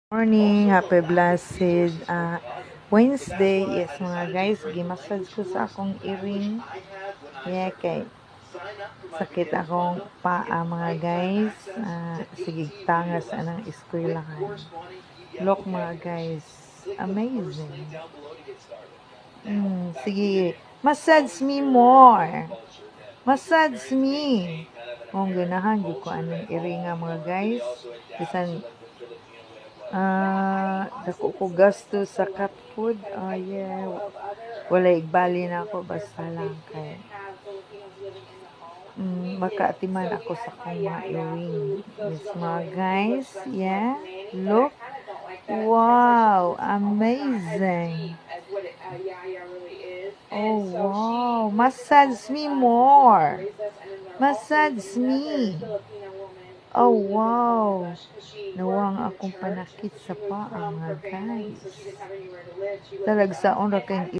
Morning, happy blessed Wednesday. Yes mga guys, gimassage ko sa akong earring. Yeah, kay sakit akong paa mga guys. Sige, tangas anang eskwelahan. Look mga guys, amazing. Sige, massage me more. Massage me. Kung ganahan, di ko anong earring nga mga guys. Bisan dako ko gasto sa cat food. Yeah. Wala igbali na ako basta lang kay makaatiman ako sa kong mga earring. Yes, mga guys. Yeah. Look. Wow. Amazing. Oh, wow. Massage me more. Massage me. Oh, wow. Nawang akong panakit sa paa, mga guys. Talagsaon ra kayong